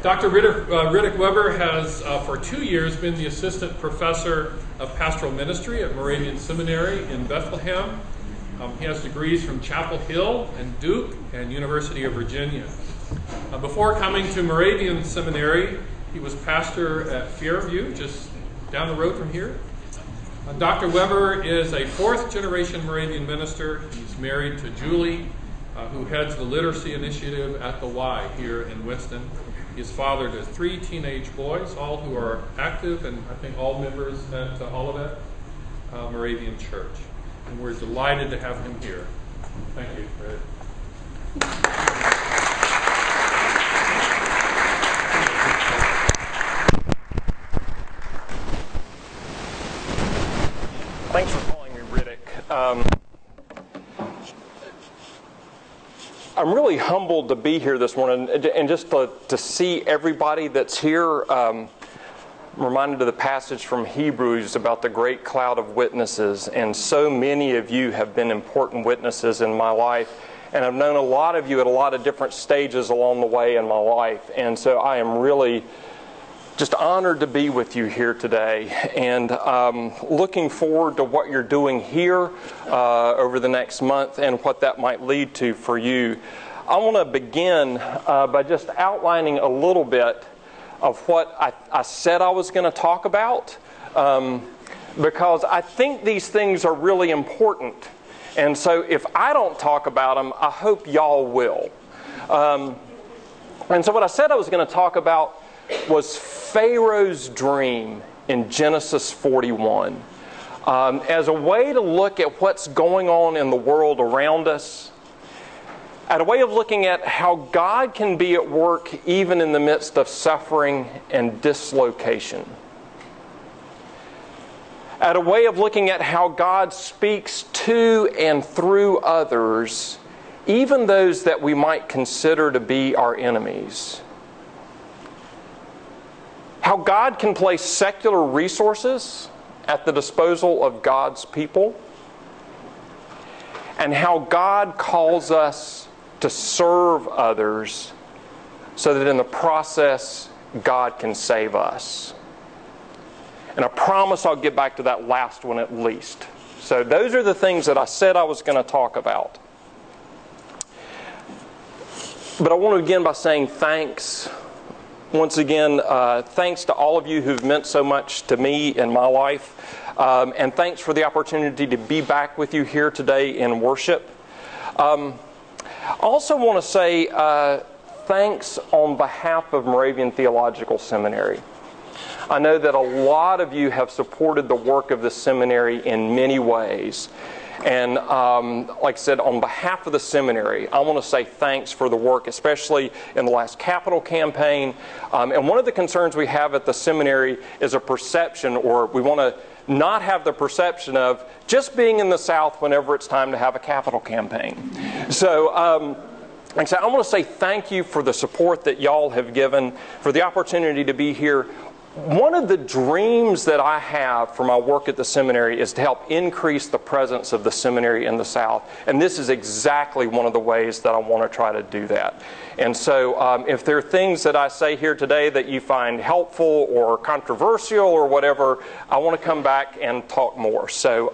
Dr. Riddick Weber has for 2 years been the assistant professor of pastoral ministry at Moravian Seminary in Bethlehem. He has degrees from Chapel Hill and Duke and University of Virginia. Before coming to Moravian Seminary, he was pastor at Fairview, just down the road from here. Dr. Weber is a fourth-generation Moravian minister. He's married to Julie, who heads the literacy initiative at the Y here in Winston. He's father to 3 teenage boys, all who are active, and I think all members at Olivet Moravian Church. And we're delighted to have him here. Thank you, Fred. Thanks for calling me Riddick. I'm really humbled to be here this morning and just to see everybody that's here. I'm reminded of the passage from Hebrews about the great cloud of witnesses, and so many of you have been important witnesses in my life, and I've known a lot of you at a lot of different stages along the way in my life, and so I am really just honored to be with you here today, and looking forward to what you're doing here over the next month and what that might lead to for you. I want to begin by just outlining a little bit of what I said I was going to talk about, because I think these things are really important, and so if I don't talk about them, I hope y'all will. And so what I said I was going to talk about was Pharaoh's dream in Genesis 41 as a way to look at what's going on in the world around us, at a way of looking at how God can be at work even in the midst of suffering and dislocation, at a way of looking at how God speaks to and through others, even those that we might consider to be our enemies. How God can place secular resources at the disposal of God's people, and how God calls us to serve others so that in the process God can save us. And I promise I'll get back to that last one at least. So those are the things that I said I was going to talk about. But I want to begin by saying thanks. Once again, thanks to all of you who've meant so much to me in my life. And thanks for the opportunity to be back with you here today in worship. I also want to say thanks on behalf of Moravian Theological Seminary. I know that a lot of you have supported the work of the seminary in many ways. And like I said, on behalf of the seminary, I want to say thanks for the work, especially in the last capital campaign. And one of the concerns we have at the seminary is a perception, or we want to not have the perception of just being in the South whenever it's time to have a capital campaign. So like I said, I want to say thank you for the support that y'all have given, for the opportunity to be here. One of the dreams that I have for my work at the seminary is to help increase the presence of the seminary in the South. And this is exactly one of the ways that I want to try to do that. And so if there are things that I say here today that you find helpful or controversial or whatever, I want to come back and talk more. So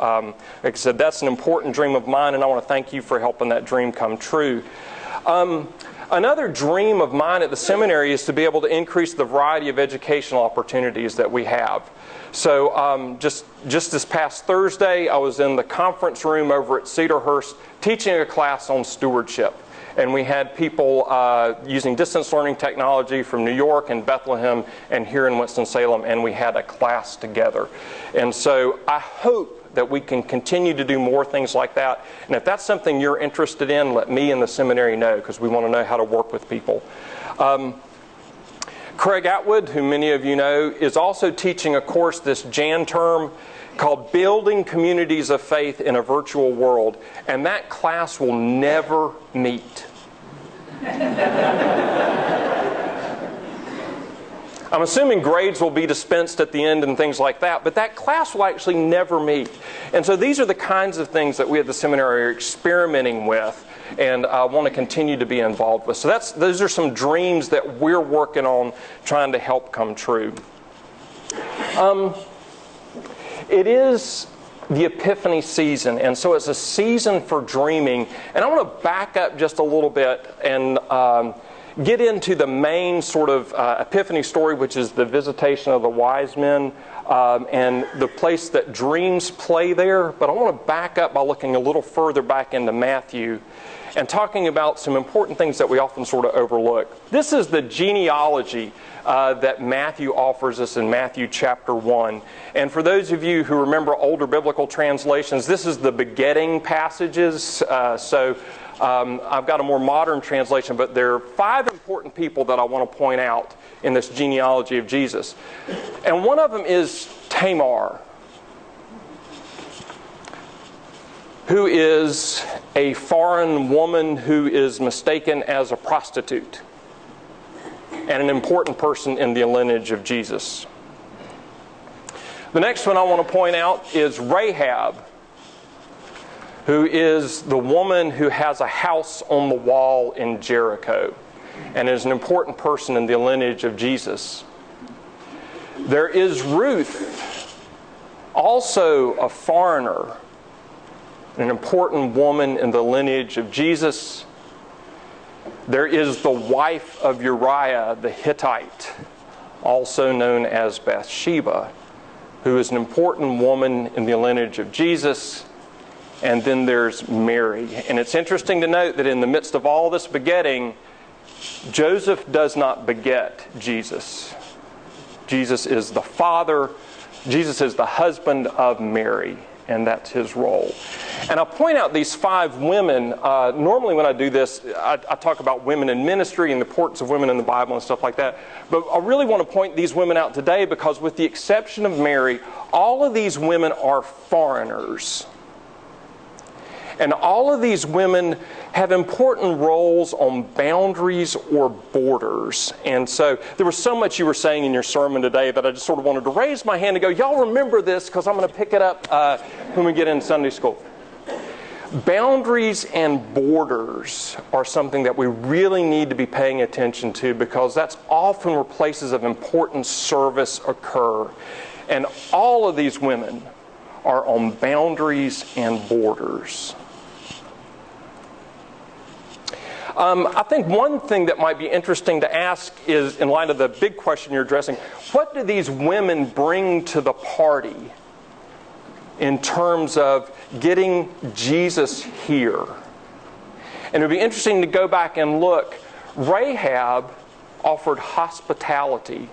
like I said, that's an important dream of mine, and I want to thank you for helping that dream come true. Another dream of mine at the seminary is to be able to increase the variety of educational opportunities that we have. So just this past Thursday, I was in the conference room over at Cedarhurst teaching a class on stewardship. And we had people using distance learning technology from New York and Bethlehem and here in Winston-Salem, and we had a class together. And so I hope that we can continue to do more things like that. And if that's something you're interested in, let me and the seminary know, because we want to know how to work with people. Craig Atwood, who many of you know, is also teaching a course this Jan term called Building Communities of Faith in a Virtual World. And that class will never meet. I'm assuming grades will be dispensed at the end and things like that, but that class will actually never meet. And so these are the kinds of things that we at the seminary are experimenting with and want to continue to be involved with. So those are some dreams that we're working on trying to help come true. It is the Epiphany season, and so it's a season for dreaming. And I want to back up just a little bit and get into the main sort of Epiphany story, which is the visitation of the wise men and the place that dreams play there. But I want to back up by looking a little further back into Matthew and talking about some important things that we often sort of overlook. This is the genealogy that Matthew offers us in Matthew chapter 1. And for those of you who remember older biblical translations, this is the begetting passages. I've got a more modern translation, but there are 5 important people that I want to point out in this genealogy of Jesus. And one of them is Tamar, who is a foreign woman who is mistaken as a prostitute and an important person in the lineage of Jesus. The next one I want to point out is Rahab, who is the woman who has a house on the wall in Jericho and is an important person in the lineage of Jesus. There is Ruth, also a foreigner, an important woman in the lineage of Jesus. There is the wife of Uriah the Hittite, also known as Bathsheba, who is an important woman in the lineage of Jesus. And then there's Mary. And it's interesting to note that in the midst of all this begetting, Joseph does not beget Jesus. Jesus is the father. Jesus is the husband of Mary, and that's his role. And I'll point out these 5 women. Normally when I do this, I talk about women in ministry and the importance of women in the Bible and stuff like that. But I really want to point these women out today because with the exception of Mary, all of these women are foreigners. And all of these women have important roles on boundaries or borders. And so there was so much you were saying in your sermon today that I just sort of wanted to raise my hand and go, y'all remember this because I'm going to pick it up when we get in Sunday school. Boundaries and borders are something that we really need to be paying attention to because that's often where places of important service occur. And all of these women are on boundaries and borders. I think one thing that might be interesting to ask is, in light of the big question you're addressing, what do these women bring to the party in terms of getting Jesus here? And it would be interesting to go back and look. Rahab offered hospitality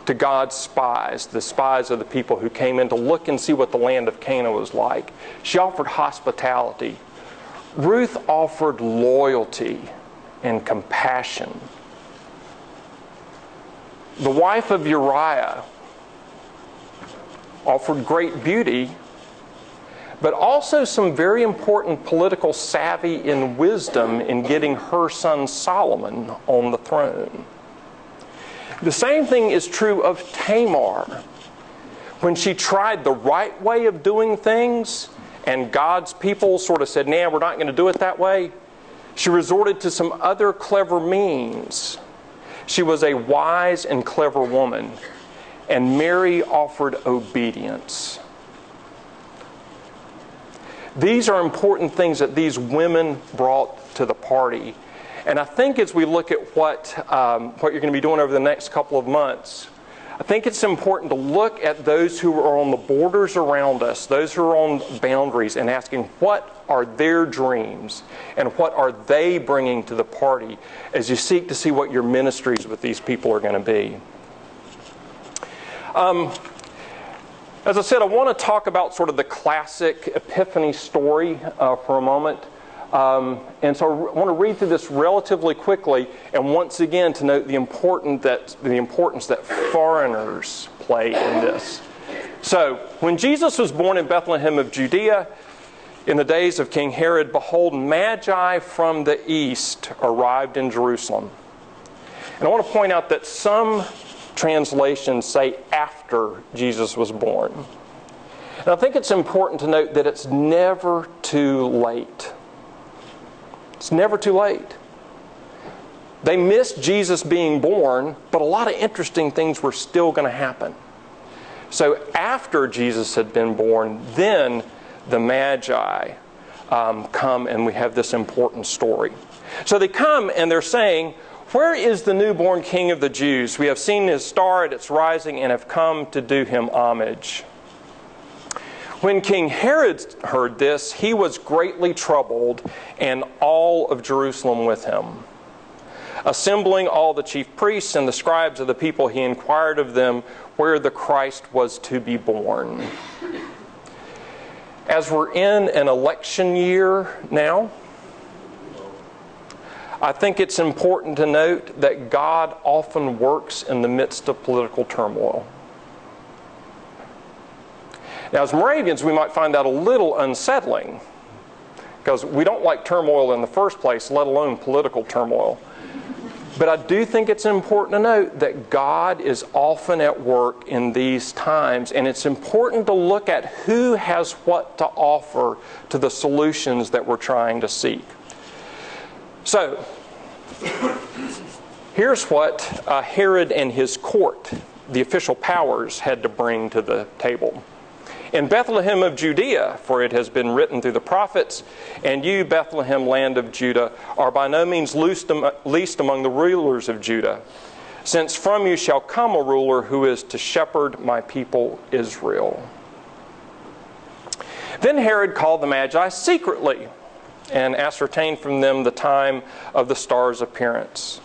to God's spies, the spies of the people who came in to look and see what the land of Canaan was like. She offered hospitality. Ruth offered loyalty and compassion. The wife of Uriah offered great beauty, but also some very important political savvy and wisdom in getting her son Solomon on the throne. The same thing is true of Tamar. When she tried the right way of doing things, and God's people sort of said, nah, we're not going to do it that way, she resorted to some other clever means. She was a wise and clever woman. And Mary offered obedience. These are important things that these women brought to the party. And I think as we look at what you're going to be doing over the next couple of months, I think it's important to look at those who are on the borders around us, those who are on boundaries, and asking what are their dreams and what are they bringing to the party as you seek to see what your ministries with these people are going to be. As I said, I want to talk about sort of the classic Epiphany story for a moment. And so I want to read through this relatively quickly, and once again to note the importance that foreigners play in this. So, when Jesus was born in Bethlehem of Judea, in the days of King Herod, behold, Magi from the east arrived in Jerusalem. And I want to point out that some translations say after Jesus was born. And I think it's important to note that it's never too late. It's never too late. They missed Jesus being born, but a lot of interesting things were still going to happen. So after Jesus had been born, then the Magi come and we have this important story. So they come and they're saying, "Where is the newborn King of the Jews? We have seen his star at its rising and have come to do him homage." When King Herod heard this, he was greatly troubled, and all of Jerusalem with him. Assembling all the chief priests and the scribes of the people, he inquired of them where the Christ was to be born. As we're in an election year now, I think it's important to note that God often works in the midst of political turmoil. Now, as Moravians, we might find that a little unsettling, because we don't like turmoil in the first place, let alone political turmoil. But I do think it's important to note that God is often at work in these times, and it's important to look at who has what to offer to the solutions that we're trying to seek. So, here's what Herod and his court, the official powers, had to bring to the table. "In Bethlehem of Judea, for it has been written through the prophets, and you, Bethlehem, land of Judah, are by no means least among the rulers of Judah, since from you shall come a ruler who is to shepherd my people Israel." Then Herod called the Magi secretly and ascertained from them the time of the star's appearance.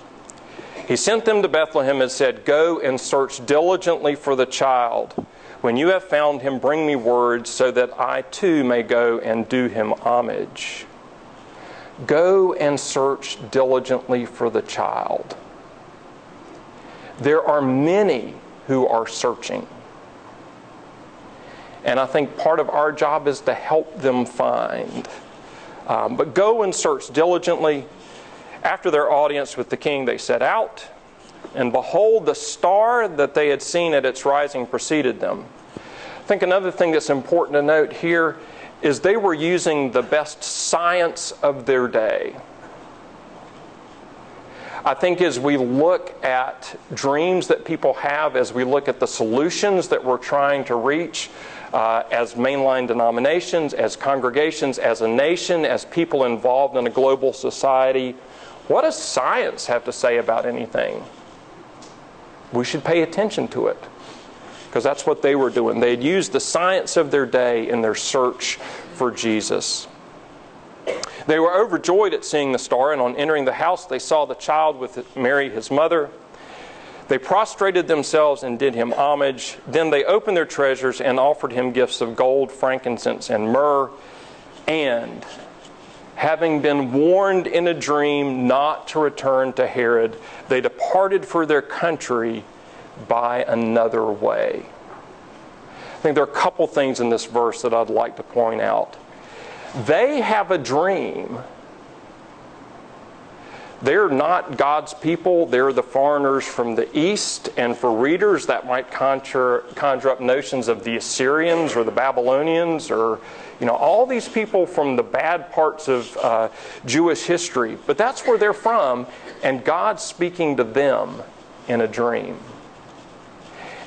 He sent them to Bethlehem and said, "Go and search diligently for the child. When you have found him, bring me word so that I too may go and do him homage." Go and search diligently for the child. There are many who are searching. And I think part of our job is to help them find. But go and search diligently. After their audience with the king, they set out. And behold, the star that they had seen at its rising preceded them. I think another thing that's important to note here is they were using the best science of their day. I think as we look at dreams that people have, as we look at the solutions that we're trying to reach, as mainline denominations, as congregations, as a nation, as people involved in a global society, what does science have to say about anything? We should pay attention to it, because that's what they were doing. They had used the science of their day in their search for Jesus. They were overjoyed at seeing the star, and on entering the house they saw the child with Mary his mother. They prostrated themselves and did him homage. Then they opened their treasures and offered him gifts of gold, frankincense, and myrrh. And having been warned in a dream not to return to Herod, they departed for their country by another way. I think there are a couple things in this verse that I'd like to point out. They have a dream. They're not God's people. They're the foreigners from the east. And for readers, that might conjure up notions of the Assyrians or the Babylonians or, all these people from the bad parts of Jewish history. But that's where they're from, and God's speaking to them in a dream.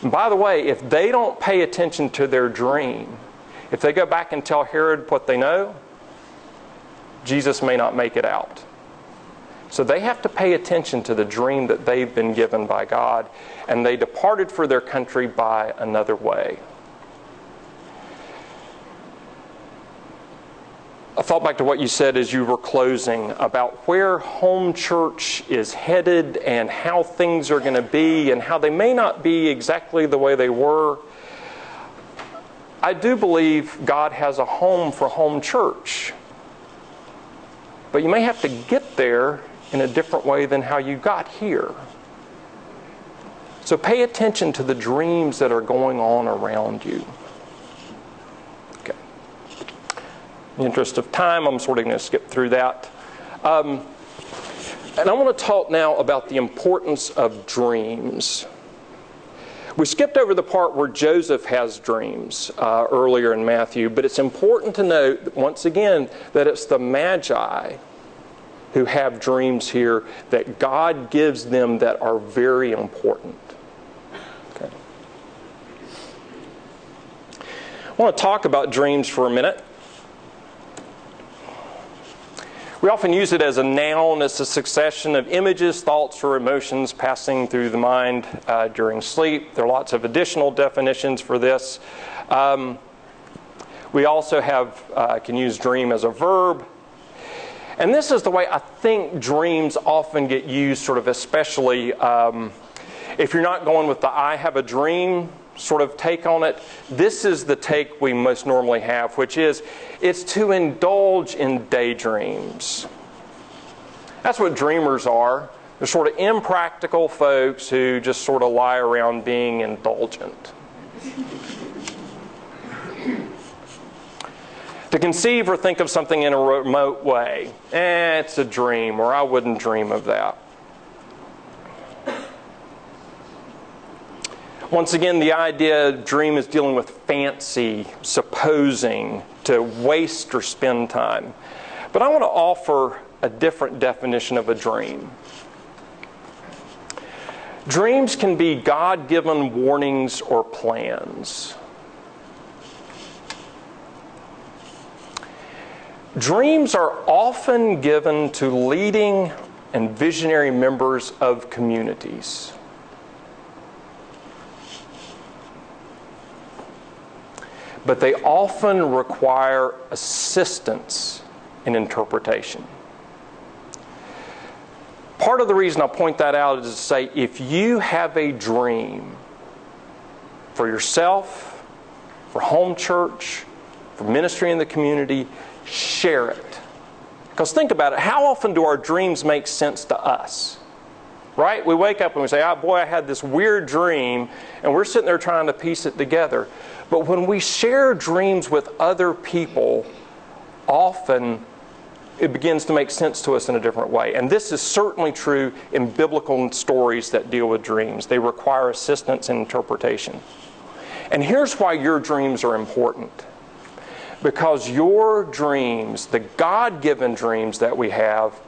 And by the way, if they don't pay attention to their dream, if they go back and tell Herod what they know, Jesus may not make it out. So they have to pay attention to the dream that they've been given by God, and they departed for their country by another way. I thought back to what you said as you were closing about where home church is headed and how things are going to be and how they may not be exactly the way they were. I do believe God has a home for home church. But you may have to get there in a different way than how you got here. So pay attention to the dreams that are going on around you. Okay. In the interest of time, I'm sort of going to skip through that. And I want to talk now about the importance of dreams. We skipped over the part where Joseph has dreams earlier in Matthew, but it's important to note, once again, that it's the Magi who have dreams here that God gives them that are very important. Okay. I want to talk about dreams for a minute. We often use it as a noun. It's a succession of images, thoughts, or emotions passing through the mind during sleep. There are lots of additional definitions for this. We also can use dream as a verb. And this is the way I think dreams often get used, sort of especially if you're not going with the I have a dream sort of take on it. This is the take we most normally have, which is it's to indulge in daydreams. That's what dreamers are. They're sort of impractical folks who just sort of lie around being indulgent. To conceive or think of something in a remote way, it's a dream, or I wouldn't dream of that. Once again, the idea of dream is dealing with fancy, supposing, to waste or spend time. But I want to offer a different definition of a dream. Dreams can be God-given warnings or plans. Dreams are often given to leading and visionary members of communities. But they often require assistance in interpretation. Part of the reason I point that out is to say, if you have a dream for yourself, for home church, for ministry in the community, share it. Because think about it, how often do our dreams make sense to us? Right? We wake up and we say, oh boy, I had this weird dream, and we're sitting there trying to piece it together. But when we share dreams with other people, often it begins to make sense to us in a different way. And this is certainly true in biblical stories that deal with dreams. They require assistance in interpretation. And here's why your dreams are important. Because your dreams, the God-given dreams that we have,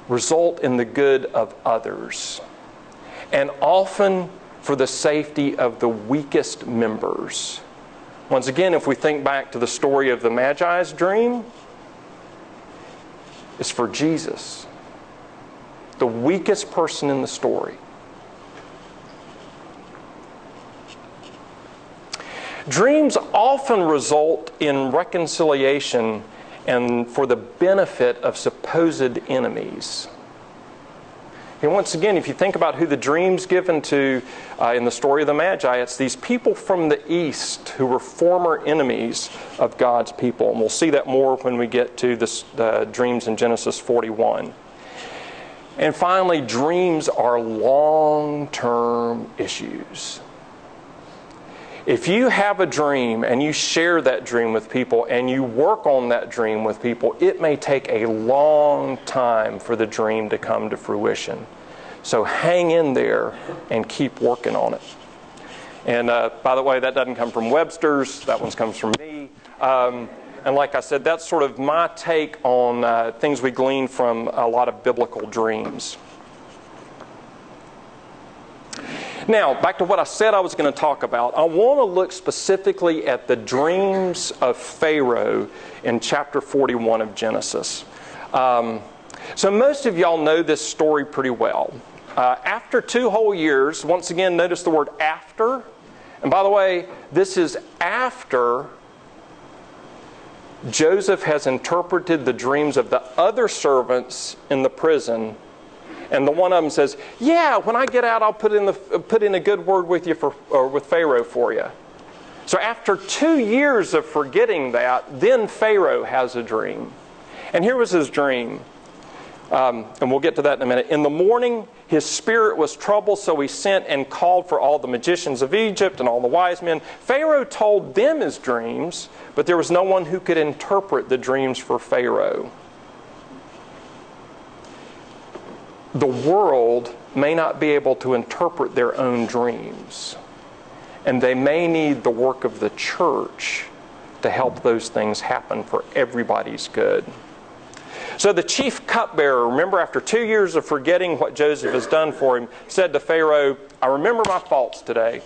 result in the good of others. And often for the safety of the weakest members. Once again, if we think back to the story of the Magi's dream, it's for Jesus, the weakest person in the story. Dreams often result in reconciliation and for the benefit of supposed enemies. And once again, if you think about who the dream's given to in the story of the Magi, it's these people from the East who were former enemies of God's people. And we'll see that more when we get to the dreams in Genesis 41. And finally, dreams are long-term issues. If you have a dream and you share that dream with people and you work on that dream with people, it may take a long time for the dream to come to fruition. So hang in there and keep working on it. And by the way, that doesn't come from Webster's. That one comes from me. And like I said, that's sort of my take on things we glean from a lot of biblical dreams. Now, back to what I said I was going to talk about. I want to look specifically at the dreams of Pharaoh in chapter 41 of Genesis. So most of y'all know this story pretty well. After 2 whole years, once again, notice the word after. And by the way, this is after Joseph has interpreted the dreams of the other servants in the prison. And the one of them says, yeah, when I get out, I'll put in a good word with you with Pharaoh for you. So after 2 years of forgetting that, then Pharaoh has a dream. And here was his dream. And we'll get to that in a minute. In the morning, his spirit was troubled, so he sent and called for all the magicians of Egypt and all the wise men. Pharaoh told them his dreams, but there was no one who could interpret the dreams for Pharaoh. The world may not be able to interpret their own dreams. And they may need the work of the church to help those things happen for everybody's good. So the chief cupbearer, remember, after 2 years of forgetting what Joseph has done for him, said to Pharaoh, I remember my faults today.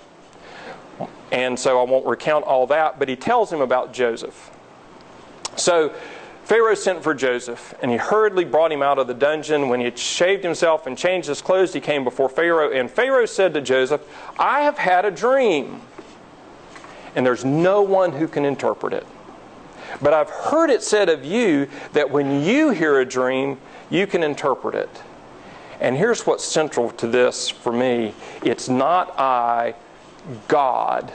And so I won't recount all that, but he tells him about Joseph. So Pharaoh sent for Joseph, and he hurriedly brought him out of the dungeon. When he had shaved himself and changed his clothes, he came before Pharaoh. And Pharaoh said to Joseph, I have had a dream, and there's no one who can interpret it. But I've heard it said of you that when you hear a dream, you can interpret it. And here's what's central to this for me. It's not I, God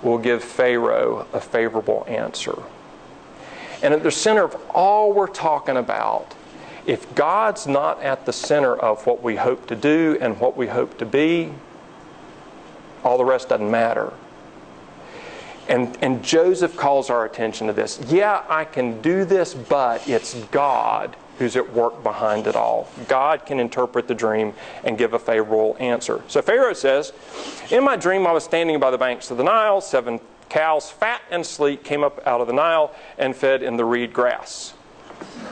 will give Pharaoh a favorable answer. And at the center of all we're talking about, if God's not at the center of what we hope to do and what we hope to be, all the rest doesn't matter. And Joseph calls our attention to this. Yeah, I can do this, but it's God who's at work behind it all. God can interpret the dream and give a favorable answer. So Pharaoh says, in my dream I was standing by the banks of the Nile. 7 cows, fat and sleek, came up out of the Nile and fed in the reed grass.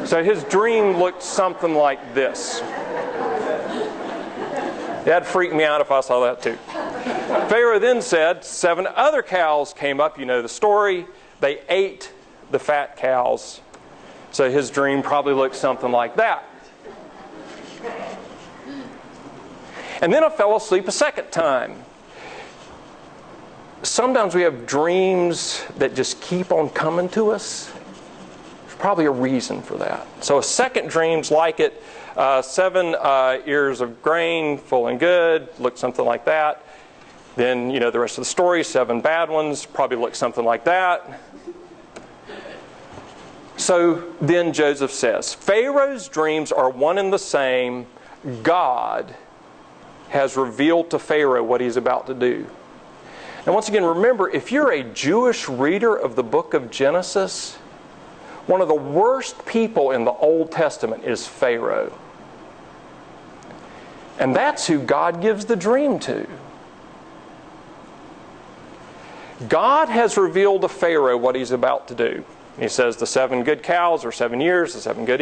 So his dream looked something like this. That'd freak me out if I saw that too. Pharaoh then said, 7 other cows came up. You know the story. They ate the fat cows. So his dream probably looked something like that. And then I fell asleep a second time. Sometimes we have dreams that just keep on coming to us. There's probably a reason for that. So a second dream's like it. 7 ears of grain, full and good, looked something like that. Then, you know, the rest of the story, 7 bad ones, probably looked something like that. So then Joseph says, Pharaoh's dreams are one and the same. God has revealed to Pharaoh what he's about to do. And once again, remember, if you're a Jewish reader of the book of Genesis, one of the worst people in the Old Testament is Pharaoh. And that's who God gives the dream to. God has revealed to Pharaoh what he's about to do. He says the 7 good cows are 7 years, the 7 good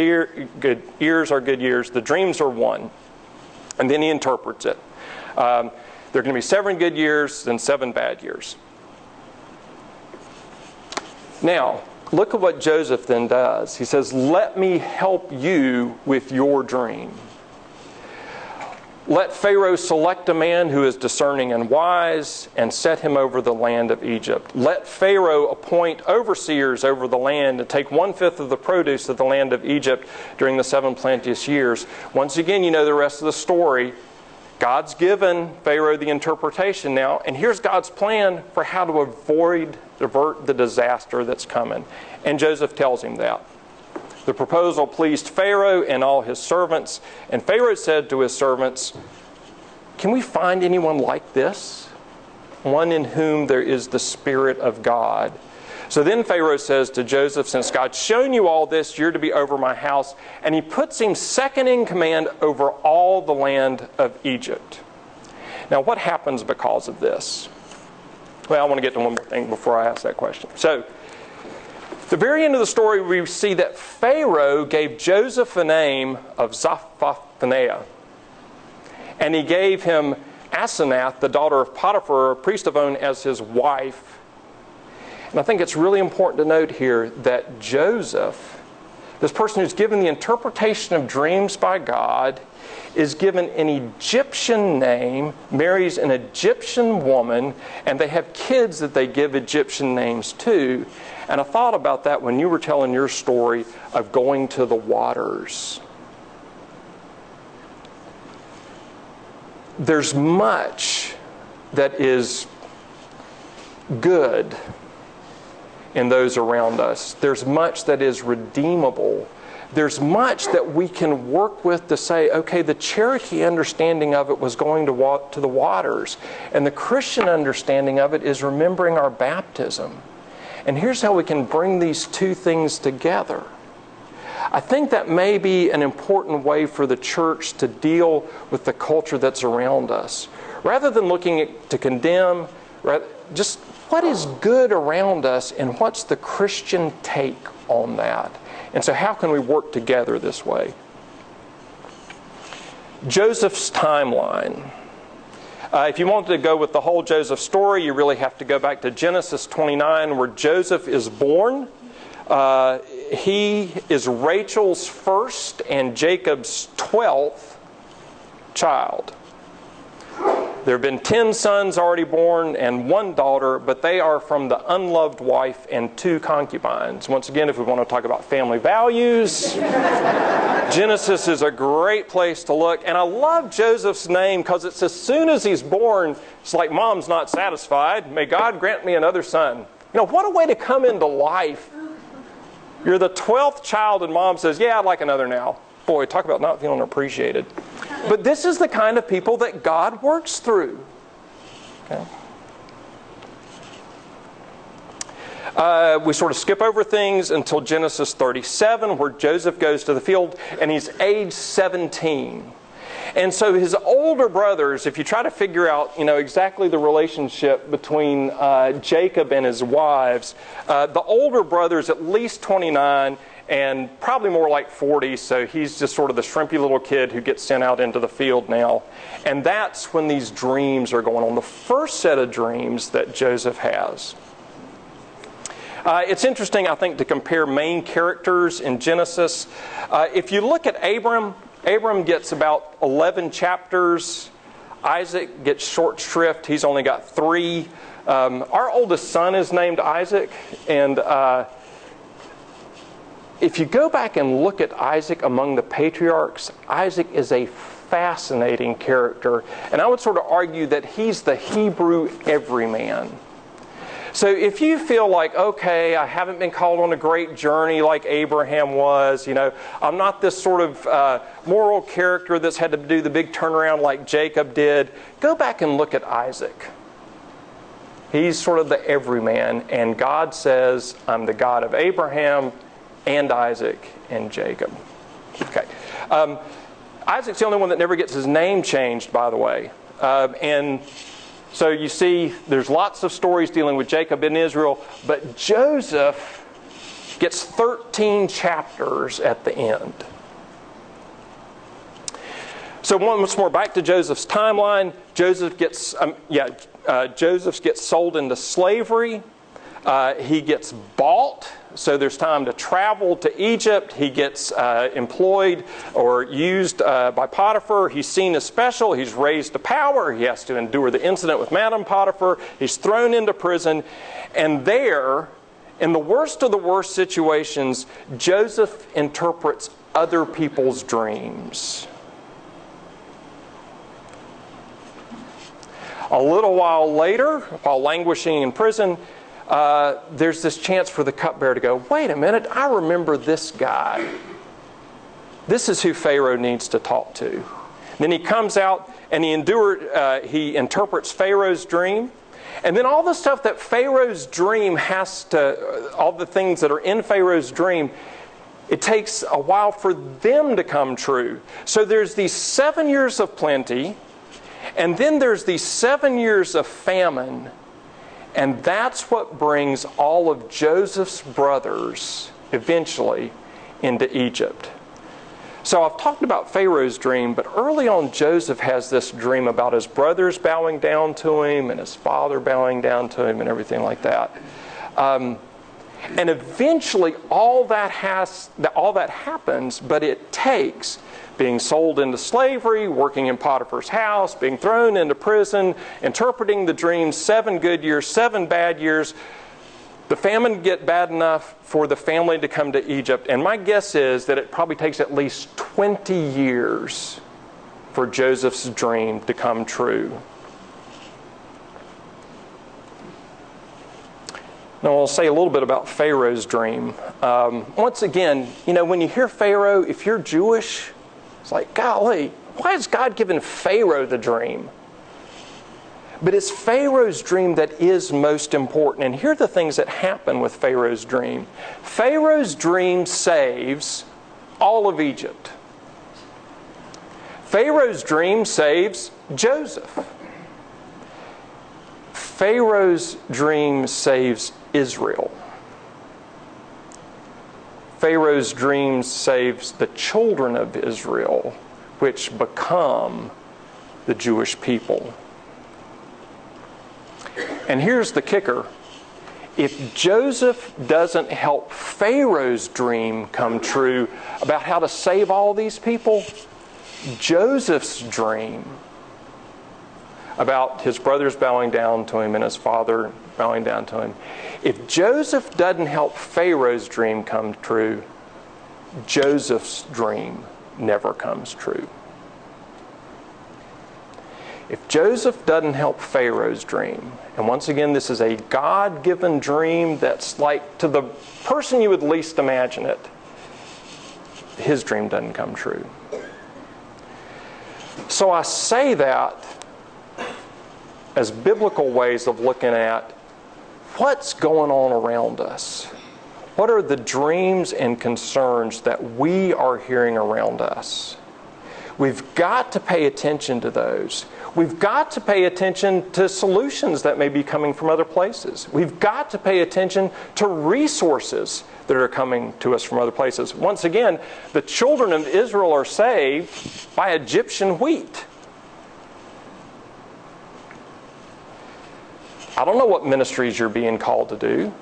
ears are good years, the dreams are one. And then he interprets it. There are going to be 7 good years, then 7 bad years. Now, look at what Joseph then does. He says, let me help you with your dream. Let Pharaoh select a man who is discerning and wise and set him over the land of Egypt. Let Pharaoh appoint overseers over the land and take 1/5 of the produce of the land of Egypt during the 7 plenteous years. Once again, you know the rest of the story. God's given Pharaoh the interpretation now, and here's God's plan for how to divert the disaster that's coming. And Joseph tells him that. The proposal pleased Pharaoh and all his servants, and Pharaoh said to his servants, can we find anyone like this? One in whom there is the Spirit of God. So then Pharaoh says to Joseph, since God's shown you all this, you're to be over my house. And he puts him second in command over all the land of Egypt. Now, what happens because of this? Well, I want to get to one more thing before I ask that question. So, at the very end of the story, we see that Pharaoh gave Joseph a name of Zaphaneah. And he gave him Asenath, the daughter of Potiphar, a priest of On, as his wife. And I think it's really important to note here that Joseph, this person who's given the interpretation of dreams by God, is given an Egyptian name, marries an Egyptian woman, and they have kids that they give Egyptian names to. And I thought about that when you were telling your story of going to the waters. There's much that is good in those around us. There's much that is redeemable. There's much that we can work with to say, okay, the Cherokee understanding of it was going to the waters, and the Christian understanding of it is remembering our baptism. And here's how we can bring these two things together. I think that may be an important way for the church to deal with the culture that's around us. Rather than looking to condemn, right? Just what is good around us and what's the Christian take on that? And so how can we work together this way? Joseph's timeline. If you wanted to go with the whole Joseph story, you really have to go back to Genesis 29, where Joseph is born. He is Rachel's first and Jacob's 12th child. There have been 10 sons already born and 1 daughter, but they are from the unloved wife and 2 concubines. Once again, if we want to talk about family values, Genesis is a great place to look. And I love Joseph's name because it's as soon as he's born, it's like mom's not satisfied. May God grant me another son. You know, what a way to come into life. You're the 12th child and mom says, yeah, I'd like another now. Boy, talk about not feeling appreciated. But this is the kind of people that God works through. Okay. We sort of skip over things until Genesis 37, where Joseph goes to the field, and he's age 17. And so his older brothers, if you try to figure out, exactly the relationship between Jacob and his wives, the older brother's at least 29, and probably more like 40, so he's just sort of the shrimpy little kid who gets sent out into the field now. And that's when these dreams are going on, the first set of dreams that Joseph has. It's interesting, I think, to compare main characters in Genesis. If you look at Abram gets about 11 chapters. Isaac gets short shrift. He's only got 3. Our oldest son is named Isaac, and if you go back and look at Isaac among the patriarchs, Isaac is a fascinating character. And I would sort of argue that he's the Hebrew everyman. So if you feel like, okay, I haven't been called on a great journey like Abraham was, I'm not this sort of moral character that's had to do the big turnaround like Jacob did, go back and look at Isaac. He's sort of the everyman, and God says, I'm the God of Abraham, and Isaac and Jacob. Okay. Isaac's the only one that never gets his name changed, by the way. And so you see, there's lots of stories dealing with Jacob in Israel, but Joseph gets 13 chapters at the end. So once more, back to Joseph's timeline. Joseph gets sold into slavery. He gets bought, so there's time to travel to Egypt. He gets employed or used by Potiphar. He's seen as special. He's raised to power. He has to endure the incident with Madam Potiphar. He's thrown into prison. And there, in the worst of the worst situations, Joseph interprets other people's dreams. A little while later, while languishing in prison, there's this chance for the cupbearer to go, wait a minute, I remember this guy. This is who Pharaoh needs to talk to. Then he comes out and he interprets Pharaoh's dream. And then all the stuff that Pharaoh's dream all the things that are in Pharaoh's dream, it takes a while for them to come true. So there's these 7 years of plenty, and then there's these 7 years of famine. And that's what brings all of Joseph's brothers eventually into Egypt. So I've talked about Pharaoh's dream, but early on Joseph has this dream about his brothers bowing down to him and his father bowing down to him and everything like that. And eventually all that happens, but it takes being sold into slavery, working in Potiphar's house, being thrown into prison, interpreting the dreams, 7 good years, 7 bad years. The famine get bad enough for the family to come to Egypt. And my guess is that it probably takes at least 20 years for Joseph's dream to come true. Now I'll say a little bit about Pharaoh's dream. Once again, when you hear Pharaoh, if you're Jewish, it's like, golly, why has God given Pharaoh the dream? But it's Pharaoh's dream that is most important. And here are the things that happen with Pharaoh's dream. Pharaoh's dream saves all of Egypt. Pharaoh's dream saves Joseph. Pharaoh's dream saves Israel. Pharaoh's dream saves the children of Israel, which become the Jewish people. And here's the kicker. If Joseph doesn't help Pharaoh's dream come true about how to save all these people, Joseph's dream about his brothers bowing down to him and his father bowing down to him, if Joseph doesn't help Pharaoh's dream come true, Joseph's dream never comes true. If Joseph doesn't help Pharaoh's dream, and once again, this is a God-given dream that's like to the person you would least imagine it, his dream doesn't come true. So I say that as biblical ways of looking at what's going on around us. What are the dreams and concerns that we are hearing around us? We've got to pay attention to those. We've got to pay attention to solutions that may be coming from other places. We've got to pay attention to resources that are coming to us from other places. Once again, the children of Israel are saved by Egyptian wheat. I don't know what ministries you're being called to do,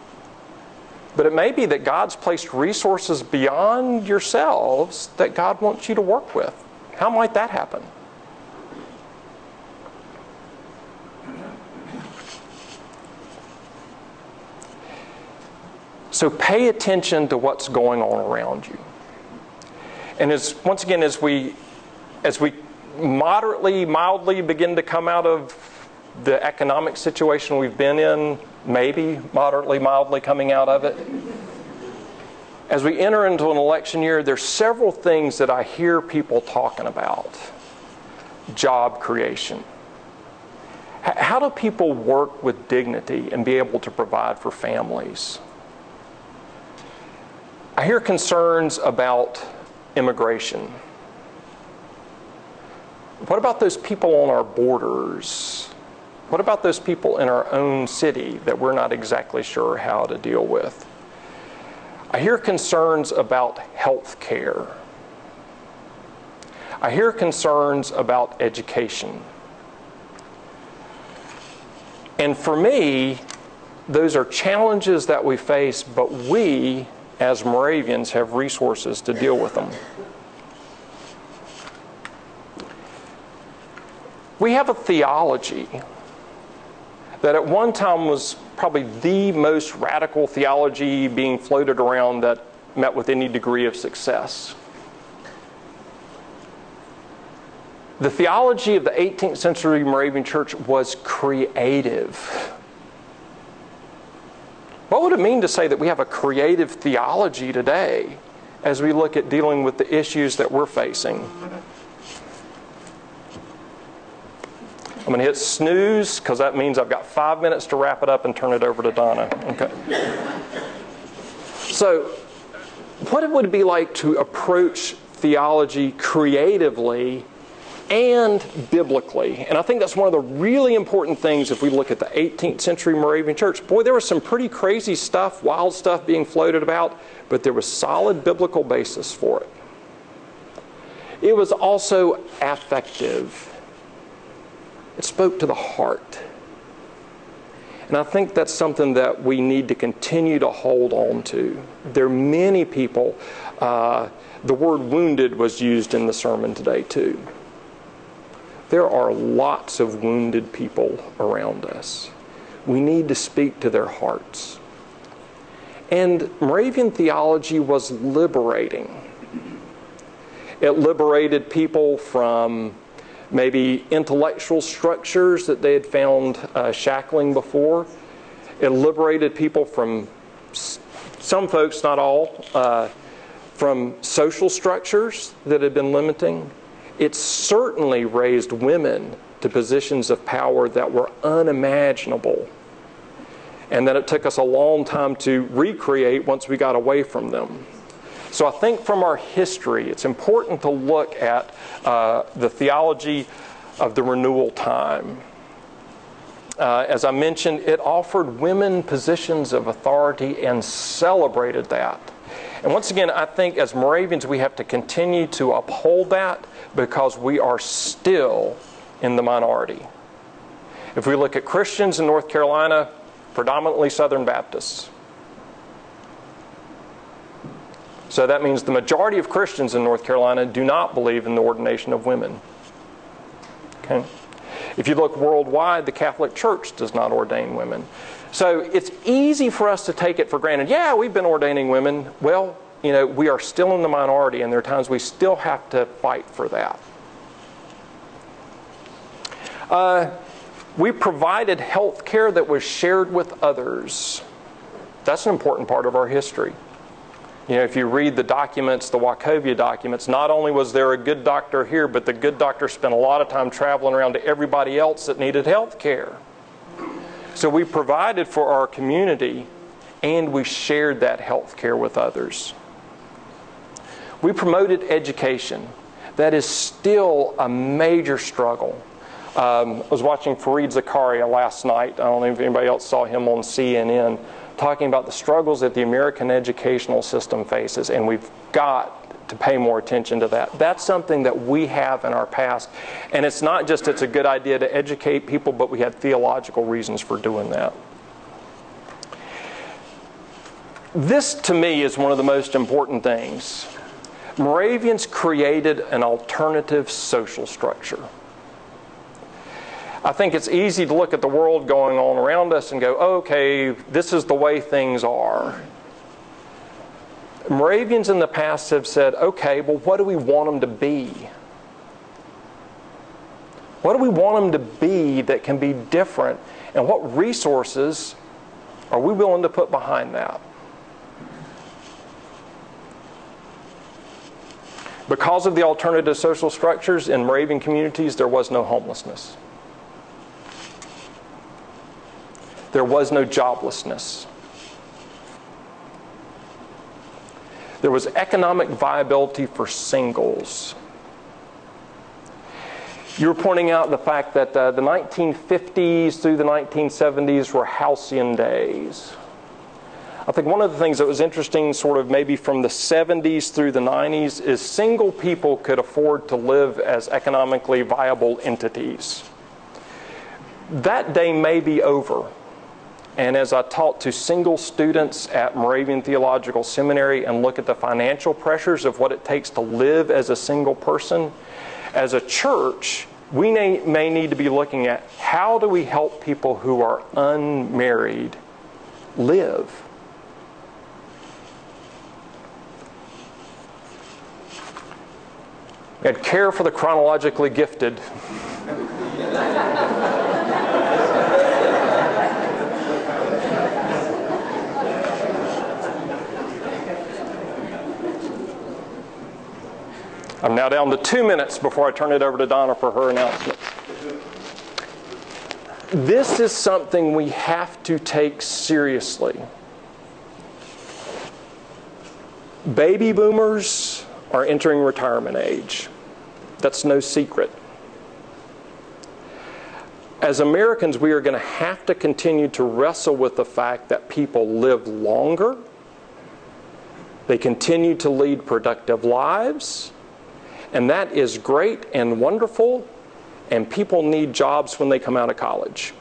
but it may be that God's placed resources beyond yourselves that God wants you to work with. How might that happen? So pay attention to what's going on around you. And once again, as we mildly begin to come out of the economic situation we've been in, maybe mildly coming out of it, as we enter into an election year, there's several things that I hear people talking about. Job creation. How do people work with dignity and be able to provide for families? I hear concerns about immigration. What about those people on our borders? What about those people in our own city that we're not exactly sure how to deal with? I hear concerns about health care. I hear concerns about education. And for me, those are challenges that we face, but we, as Moravians, have resources to deal with them. We have a theology that at one time was probably the most radical theology being floated around that met with any degree of success. The theology of the 18th century Moravian Church was creative. What would it mean to say that we have a creative theology today as we look at dealing with the issues that we're facing? I'm going to hit snooze because that means I've got 5 minutes to wrap it up and turn it over to Donna. Okay. So, what would it be like to approach theology creatively and biblically? And I think that's one of the really important things if we look at the 18th century Moravian Church. Boy, there was some pretty crazy stuff, wild stuff being floated about, but there was solid biblical basis for it. It was also affective. It spoke to the heart. And I think that's something that we need to continue to hold on to. There are many people, the word wounded was used in the sermon today too. There are lots of wounded people around us. We need to speak to their hearts. And Moravian theology was liberating. It liberated people from maybe intellectual structures that they had found shackling before. It liberated people from, some folks, not all, from social structures that had been limiting. It certainly raised women to positions of power that were unimaginable, and that it took us a long time to recreate once we got away from them. So I think from our history, it's important to look at the theology of the renewal time. As I mentioned, it offered women positions of authority and celebrated that. And once again, I think as Moravians, we have to continue to uphold that because we are still in the minority. If we look at Christians in North Carolina, predominantly Southern Baptists. So that means the majority of Christians in North Carolina do not believe in the ordination of women. Okay? If you look worldwide, the Catholic Church does not ordain women. So it's easy for us to take it for granted. Yeah, we've been ordaining women. Well, we are still in the minority, and there are times we still have to fight for that. We provided health care that was shared with others. That's an important part of our history. If you read the documents, the Wachovia documents, not only was there a good doctor here, but the good doctor spent a lot of time traveling around to everybody else that needed health care. So we provided for our community, and we shared that health care with others. We promoted education. That is still a major struggle. I was watching Fareed Zakaria last night. I don't know if anybody else saw him on CNN, talking about the struggles that the American educational system faces, and we've got to pay more attention to that. That's something that we have in our past, and it's not just it's a good idea to educate people, but we had theological reasons for doing that. This, to me, is one of the most important things. Moravians created an alternative social structure. I think it's easy to look at the world going on around us and go, okay, this is the way things are. Moravians in the past have said, okay, well, what do we want them to be? What do we want them to be that can be different? And what resources are we willing to put behind that? Because of the alternative social structures in Moravian communities, there was no homelessness. There was no joblessness. There was economic viability for singles. You were pointing out the fact that the 1950s through the 1970s were halcyon days. I think one of the things that was interesting sort of maybe from the 70s through the 90s is single people could afford to live as economically viable entities. That day may be over. And as I taught to single students at Moravian Theological Seminary and look at the financial pressures of what it takes to live as a single person, as a church, we may need to be looking at how do we help people who are unmarried live? We had care for the chronologically gifted. I'm now down to 2 minutes before I turn it over to Donna for her announcement. This is something we have to take seriously. Baby boomers are entering retirement age. That's no secret. As Americans, we are going to have to continue to wrestle with the fact that people live longer, they continue to lead productive lives, and that is great and wonderful, and people need jobs when they come out of college.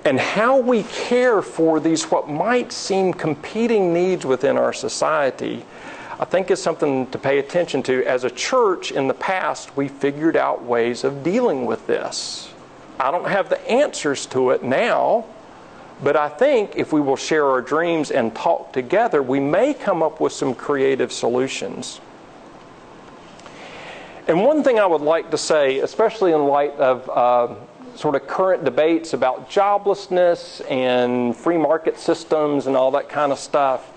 And how we care for these what might seem competing needs within our society, I think is something to pay attention to. As a church in the past, we figured out ways of dealing with this. I don't have the answers to it now, but I think if we will share our dreams and talk together, we may come up with some creative solutions. And one thing I would like to say, especially in light of sort of current debates about joblessness and free market systems and all that kind of stuff,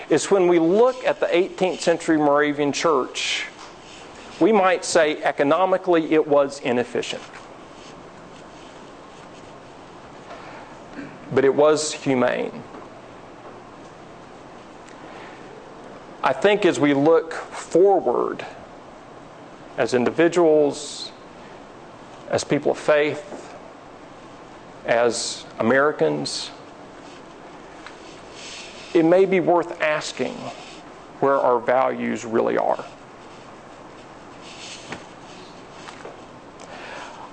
is when we look at the 18th century Moravian church, we might say economically it was inefficient. But it was humane. I think as we look forward, as individuals, as people of faith, as Americans, it may be worth asking where our values really are.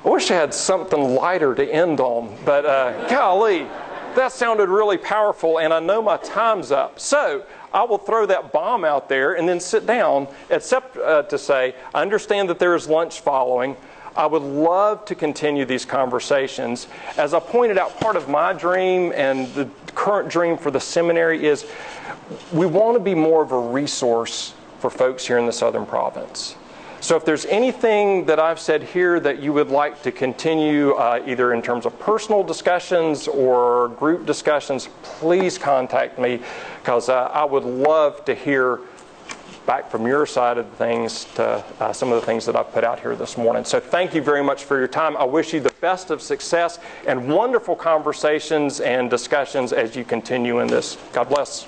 I wish I had something lighter to end on, but golly, that sounded really powerful, and I know my time's up. So I will throw that bomb out there and then sit down, except to say, I understand that there is lunch following. I would love to continue these conversations. As I pointed out, part of my dream and the current dream for the seminary is we want to be more of a resource for folks here in the Southern Province. So if there's anything that I've said here that you would like to continue, either in terms of personal discussions or group discussions, please contact me, because I would love to hear back from your side of things to some of the things that I've put out here this morning. So thank you very much for your time. I wish you the best of success and wonderful conversations and discussions as you continue in this. God bless.